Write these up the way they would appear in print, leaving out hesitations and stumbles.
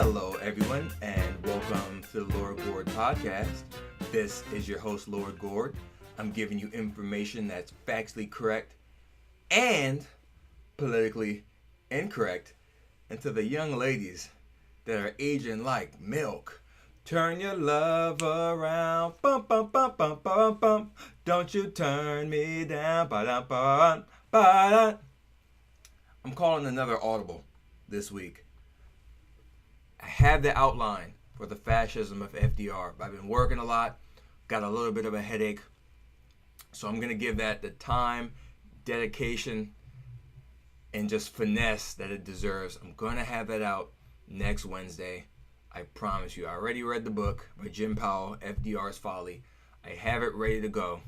Hello, everyone, and welcome to the Lord Gord Podcast. This is your host, Lord Gord. I'm giving you information that's factually correct and politically incorrect. And to the young ladies that are aging like milk, turn your love around, bum bum bum bum bum bum. Don't you turn me down, ba-dum, ba-dum, ba-dum. I'm calling another audible this week. I have the outline for the fascism of FDR. I've been working a lot, got a little bit of a headache, so I'm going to give that the time, dedication, and just finesse that it deserves. I'm going to have that out next Wednesday. I promise you. I already read the book by Jim Powell, FDR's Folly. I have it ready to go.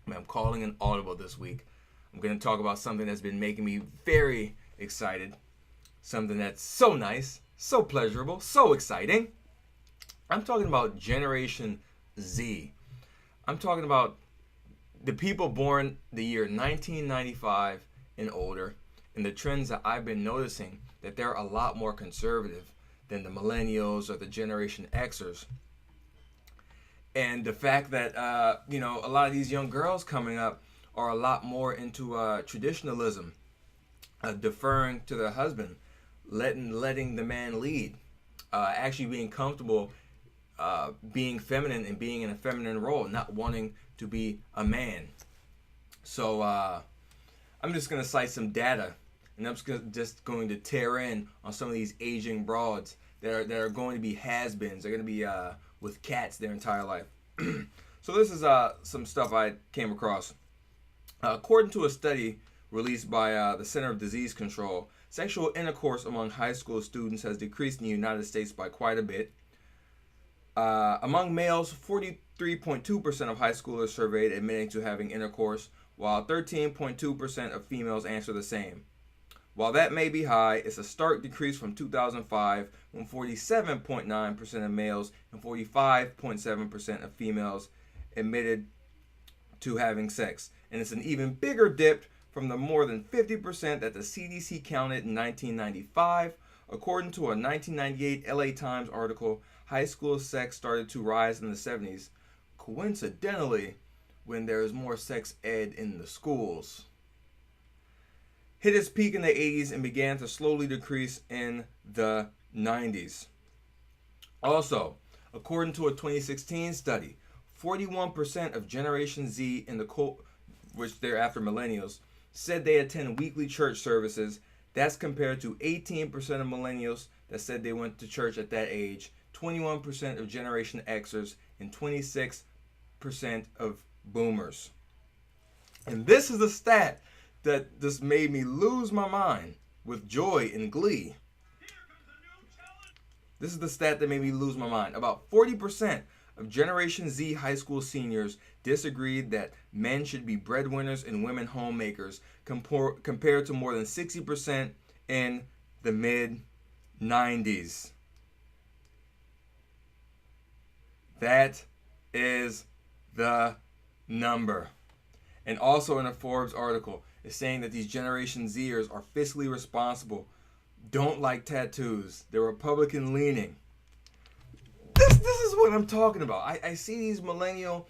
I'm calling an audible this week. I'm going to talk about something that's been making me very excited, something that's so nice, so pleasurable, so exciting. I'm talking about Generation Z. I'm talking about the people born the year 1995 and older, and the trends that I've been noticing that they're a lot more conservative than the Millennials or the Generation Xers. And the fact that, a lot of these young girls coming up are a lot more into traditionalism, deferring to their husband, letting the man lead, actually being comfortable being feminine and being in a feminine role, not wanting to be a man. So I'm just going to cite some data, and I'm just going to tear in on some of these aging broads that are going to be has-beens. They're going to be with cats their entire life. So this is some stuff I came across. According to a study released by the Center of Disease Control, sexual intercourse among high school students has decreased in the United States by quite a bit. Among males, 43.2% of high schoolers surveyed admitting to having intercourse, while 13.2% of females answer the same. While that may be high, it's a stark decrease from 2005, when 47.9% of males and 45.7% of females admitted to having sex. And it's an even bigger dip from the more than 50% that the CDC counted in 1995. According to a 1998 LA Times article, high school sex started to rise in the 70s, coincidentally, when there was more sex ed in the schools. Hit its peak in the 80s and began to slowly decrease in the 90s. Also, according to a 2016 study, 41% of Generation Z in the which they're after millennials, said they attend weekly church services. That's compared to 18% of millennials that said they went to church at that age, 21% of Generation Xers, and 26% of boomers. And this is a stat that just made me lose my mind with joy and glee. This is the stat that made me lose my mind. About 40% of Generation Z high school seniors disagreed that men should be breadwinners and women homemakers, compared to more than 60% in the mid-90s. That is the number. And also in a Forbes article, it's saying that these Generation Zers are fiscally responsible, don't like tattoos, they're Republican leaning. This is what I'm talking about. I see these millennial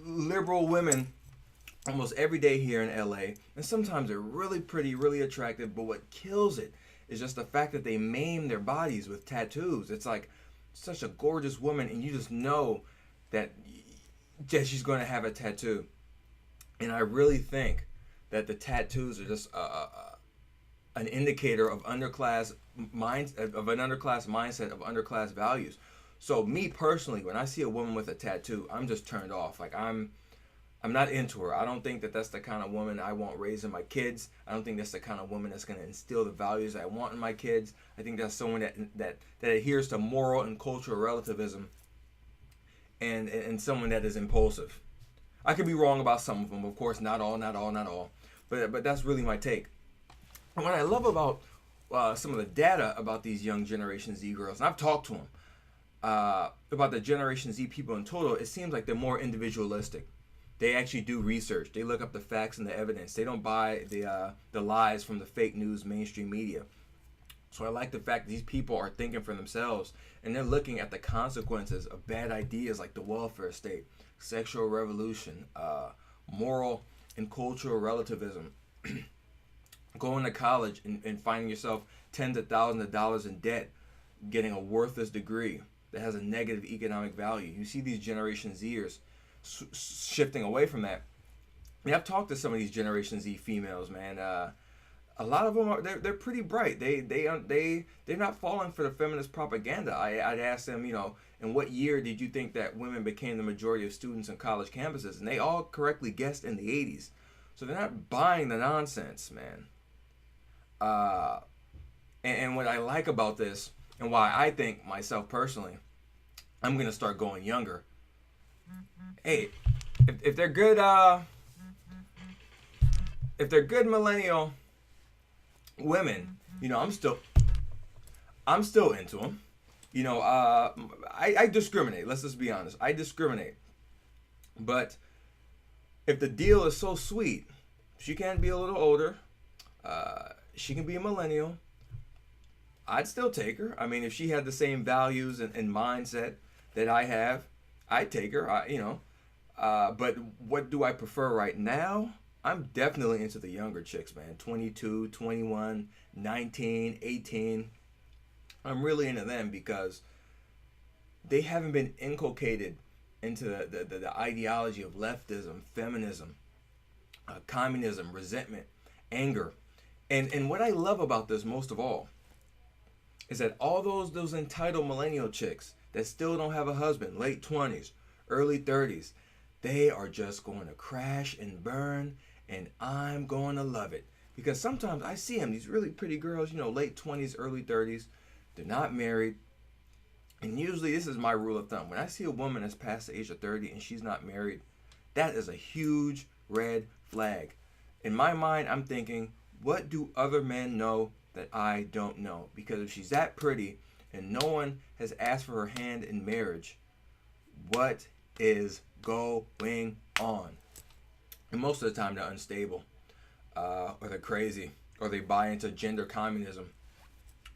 liberal women almost every day here in LA, and sometimes they're really pretty, really attractive, but what kills it is just the fact that they maim their bodies with tattoos. It's like such a gorgeous woman, and you just know that she's going to have a tattoo. And I really think that the tattoos are just an indicator of underclass mindset, of underclass values. So me personally, when I see a woman with a tattoo, I'm just turned off. Like I'm not into her. I don't think that that's the kind of woman I want raising my kids. I don't think that's the kind of woman that's going to instill the values I want in my kids. I think that's someone that adheres to moral and cultural relativism, and someone that is impulsive. I could be wrong about some of them, of course, not all. But that's really my take. And what I love about some of the data about these young Generation Z girls, and I've talked to them, about the Generation Z people in total, it seems like they're more individualistic. They actually do research. They look up the facts and the evidence. They don't buy the lies from the fake news mainstream media. So I like the fact that these people are thinking for themselves and they're looking at the consequences of bad ideas like the welfare state, sexual revolution, moral and cultural relativism, going to college and finding yourself tens of thousands of dollars in debt, getting a worthless degree that has a negative economic value. You see these Generation Zers shifting away from that. I mean, I've talked to some of these Generation Z females, man. A lot of them they're pretty bright. They're not falling for the feminist propaganda. I'd ask them, in what year did you think that women became the majority of students on college campuses? And they all correctly guessed in the 80s. So they're not buying the nonsense, man. And what I like about this, and why I think myself personally, I'm gonna start going younger. Hey, if they're good, millennial women, I'm still into them. I discriminate. Let's just be honest. I discriminate. But if the deal is so sweet, she can be a little older. She can be a millennial. I'd still take her. I mean, if she had the same values and mindset that I have, I'd take her. But what do I prefer right now? I'm definitely into the younger chicks, man. 22, 21, 19, 18. I'm really into them because they haven't been inculcated into the ideology of leftism, feminism, communism, resentment, anger. And what I love about this most of all is that all those entitled millennial chicks that still don't have a husband, late 20s, early 30s, they are just going to crash and burn, and I'm going to love it. Because sometimes I see them, these really pretty girls, late 20s, early 30s, they're not married. And usually this is my rule of thumb. When I see a woman that's past the age of 30 and she's not married, that is a huge red flag. In my mind, I'm thinking, what do other men know that I don't know? Because if she's that pretty and no one has asked for her hand in marriage, what is going on? And most of the time they're unstable, or they're crazy, or they buy into gender communism,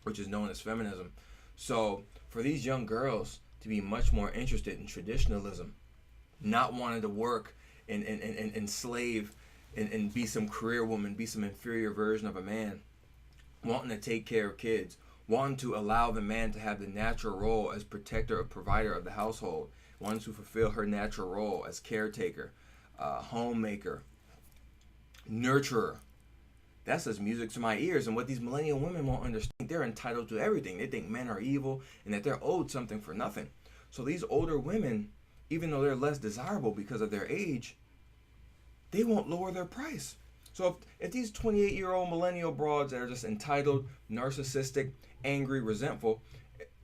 which is known as feminism. So for these young girls to be much more interested in traditionalism, not wanting to work and slave and be some career woman, be some inferior version of a man, wanting to take care of kids, wanting to allow the man to have the natural role as protector or provider of the household, wanting to fulfill her natural role as caretaker, homemaker, nurturer. That's just music to my ears. And what these millennial women won't understand, they're entitled to everything. They think men are evil and that they're owed something for nothing. So these older women, even though they're less desirable because of their age, they won't lower their price. So if these 28-year-old millennial broads that are just entitled, narcissistic, angry, resentful,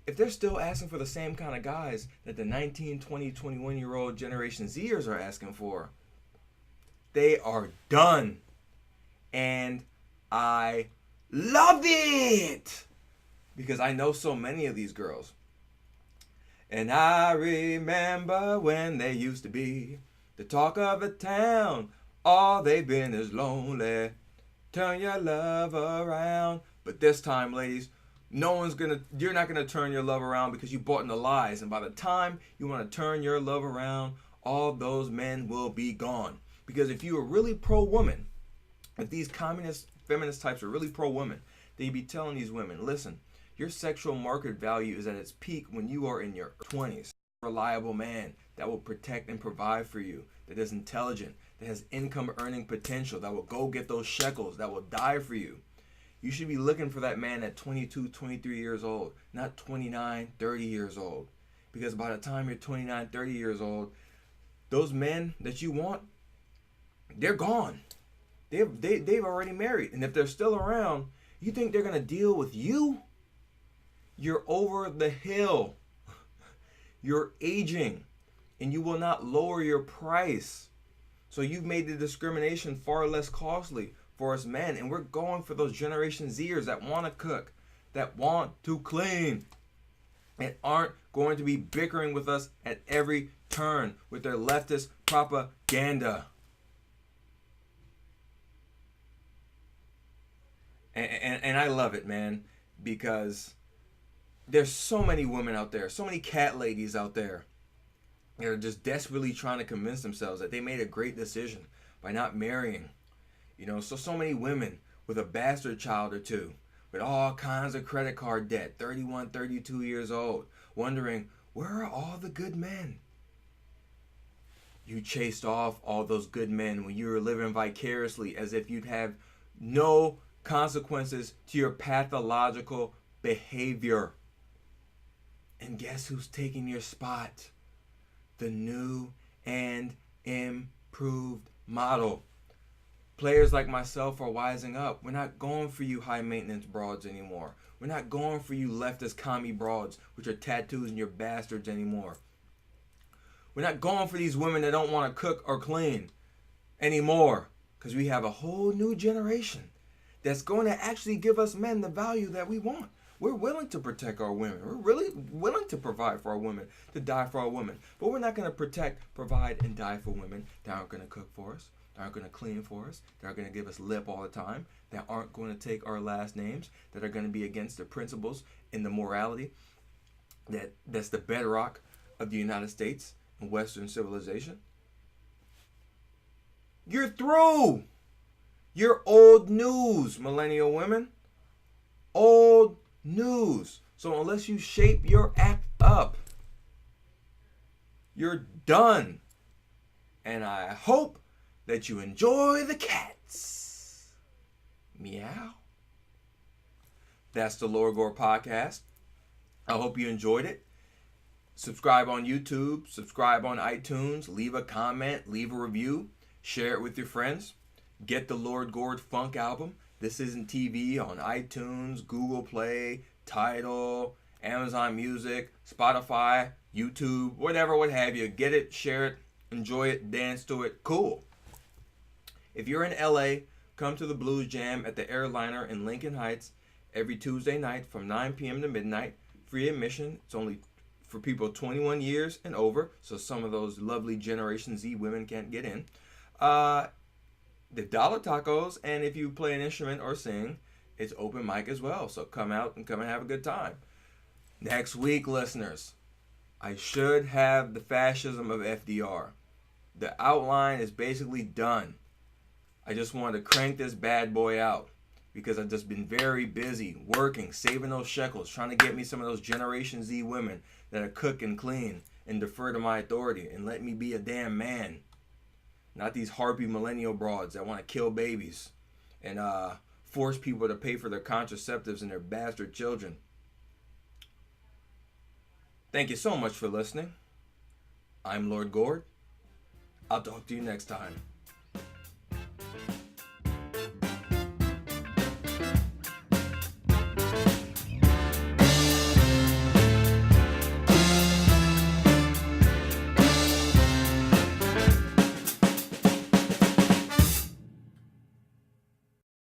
if they're still asking for the same kind of guys that the 19, 20, 21-year-old Generation Zers are asking for, they are done. And I love it because I know so many of these girls. And I remember when they used to be the talk of the town. All they've been is lonely. Turn your love around. But this time, ladies, you're not gonna turn your love around because you bought into lies. And by the time you want to turn your love around, all those men will be gone. Because if you are really pro-woman, if these communist, feminist types are really pro-woman, they'd be telling these women, listen, your sexual market value is at its peak when you are in your 20s. Reliable man that will protect and provide for you, that is intelligent, that has income earning potential, that will go get those shekels, that will die for you. You should be looking for that man at 22, 23 years old, not 29, 30 years old. Because by the time you're 29, 30 years old, those men that you want, they're gone. They've already married. And if they're still around, you think they're going to deal with you? You're over the hill. You're aging. And you will not lower your price. So you've made the discrimination far less costly for us men. And we're going for those Generation Zers that want to cook, that want to clean, and aren't going to be bickering with us at every turn with their leftist propaganda. And I love it, man. because there's so many women out there, so many cat ladies out there that are just desperately trying to convince themselves that they made a great decision by not marrying. So many women with a bastard child or two, with all kinds of credit card debt, 31, 32 years old, wondering, where are all the good men? You chased off all those good men when you were living vicariously as if you'd have no consequences to your pathological behavior. And guess who's taking your spot? The new and improved model. Players like myself are wising up. We're not going for you high maintenance broads anymore. We're not going for you leftist commie broads, which are tattoos in your bastards anymore. We're not going for these women that don't want to cook or clean anymore, because we have a whole new generation that's going to actually give us men the value that we want. We're willing to protect our women. We're really willing to provide for our women, to die for our women. But we're not going to protect, provide, and die for women that aren't going to cook for us, that aren't going to clean for us, that aren't going to give us lip all the time, that aren't going to take our last names, that are going to be against the principles and the morality that's the bedrock of the United States and Western civilization. You're through. You're old news, millennial women. Old news. So unless you shape your act up, you're done. And I hope that you enjoy the cats. Meow. That's the Lord Gord Podcast. I hope you enjoyed it. Subscribe on YouTube, subscribe on iTunes, leave a comment, leave a review, share it with your friends. Get the Lord Gord Funk album. This Isn't TV on iTunes, Google Play, Tidal, Amazon Music, Spotify, YouTube, whatever, what have you. Get it, share it, enjoy it, dance to it. Cool. If you're in LA, come to the Blues Jam at the Airliner in Lincoln Heights every Tuesday night from 9 p.m. to midnight. Free admission. It's only for people 21 years and over, so some of those lovely Generation Z women can't get in. The dollar tacos, and if you play an instrument or sing, it's open mic as well. So come out and come and have a good time. Next week, listeners, I should have the fascism of FDR. The outline is basically done. I just wanted to crank this bad boy out because I've just been very busy working, saving those shekels, trying to get me some of those Generation Z women that cook and clean and defer to my authority and let me be a damn man. Not these harpy millennial broads that want to kill babies and force people to pay for their contraceptives and their bastard children. Thank you so much for listening. I'm Lord Gord. I'll talk to you next time.